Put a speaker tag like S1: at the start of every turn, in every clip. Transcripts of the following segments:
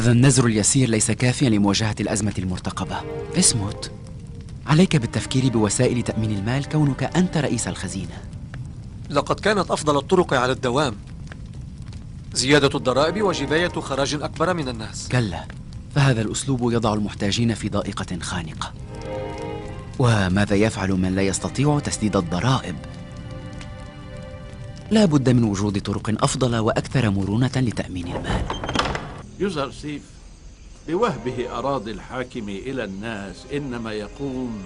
S1: هذا النزر اليسير ليس كافيا لمواجهة الأزمة المرتقبة. اسموت، عليك بالتفكير بوسائل تأمين المال كونك أنت رئيس الخزينة.
S2: لقد كانت أفضل الطرق على الدوام زيادة الضرائب وجباية خراج أكبر من الناس.
S1: كلا، فهذا الأسلوب يضع المحتاجين في ضائقة خانقة. وماذا يفعل من لا يستطيع تسديد الضرائب؟ لا بد من وجود طرق أفضل وأكثر مرونة لتأمين المال.
S3: يوزرسيف بوهبه أراضي الحاكم إلى الناس إنما يقوم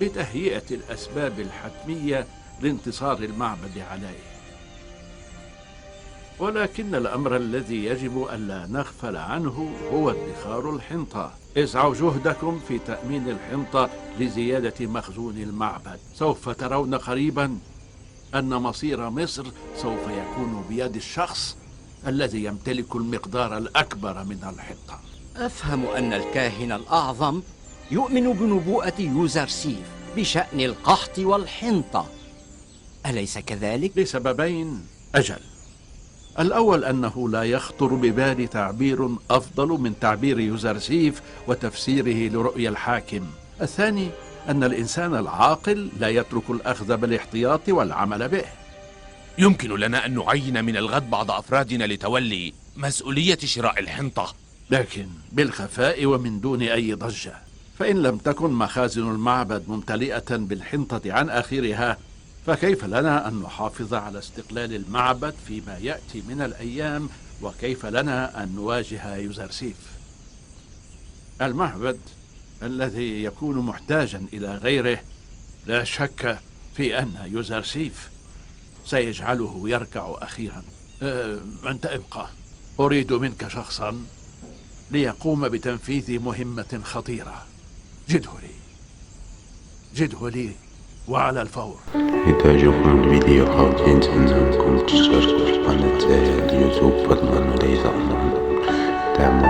S3: بتهيئة الأسباب الحتمية لانتصار المعبد عليه، ولكن الأمر الذي يجب ألا نغفل عنه هو ادخار الحنطة. اسعوا جهدكم في تأمين الحنطة لزيادة مخزون المعبد. سوف ترون قريبا أن مصير مصر سوف يكون بيد الشخص الذي يمتلك المقدار الأكبر من الحنطة.
S4: أفهم أن الكاهن الأعظم يؤمن بنبوءة يوزرسيف بشأن القحط والحنطة، أليس كذلك؟
S3: لسببين. أجل، الأول أنه لا يخطر ببالي تعبير أفضل من تعبير يوزرسيف وتفسيره لرؤيا الحاكم. الثاني أن الإنسان العاقل لا يترك الأخذ بالاحتياط والعمل به.
S5: يمكن لنا أن نعين من الغد بعض أفرادنا لتولي مسؤولية شراء الحنطة،
S3: لكن بالخفاء ومن دون أي ضجة. فإن لم تكن مخازن المعبد ممتلئة بالحنطة عن آخرها، فكيف لنا أن نحافظ على استقلال المعبد فيما يأتي من الأيام؟ وكيف لنا أن نواجه يوزرسيف؟ المعبد الذي يكون محتاجا إلى غيره لا شك في أن يوزرسيف سيجعله يركع أخيرا. أنت ابقى، أريد منك شخصا ليقوم بتنفيذ مهمة خطيرة. جده لي وعلى الفور.
S6: إذا عجبكم الفيديو حاولوا تنسوا أنكم تشتركوا في قناة اليوتيوب فضلا وليس أمرا. دعموا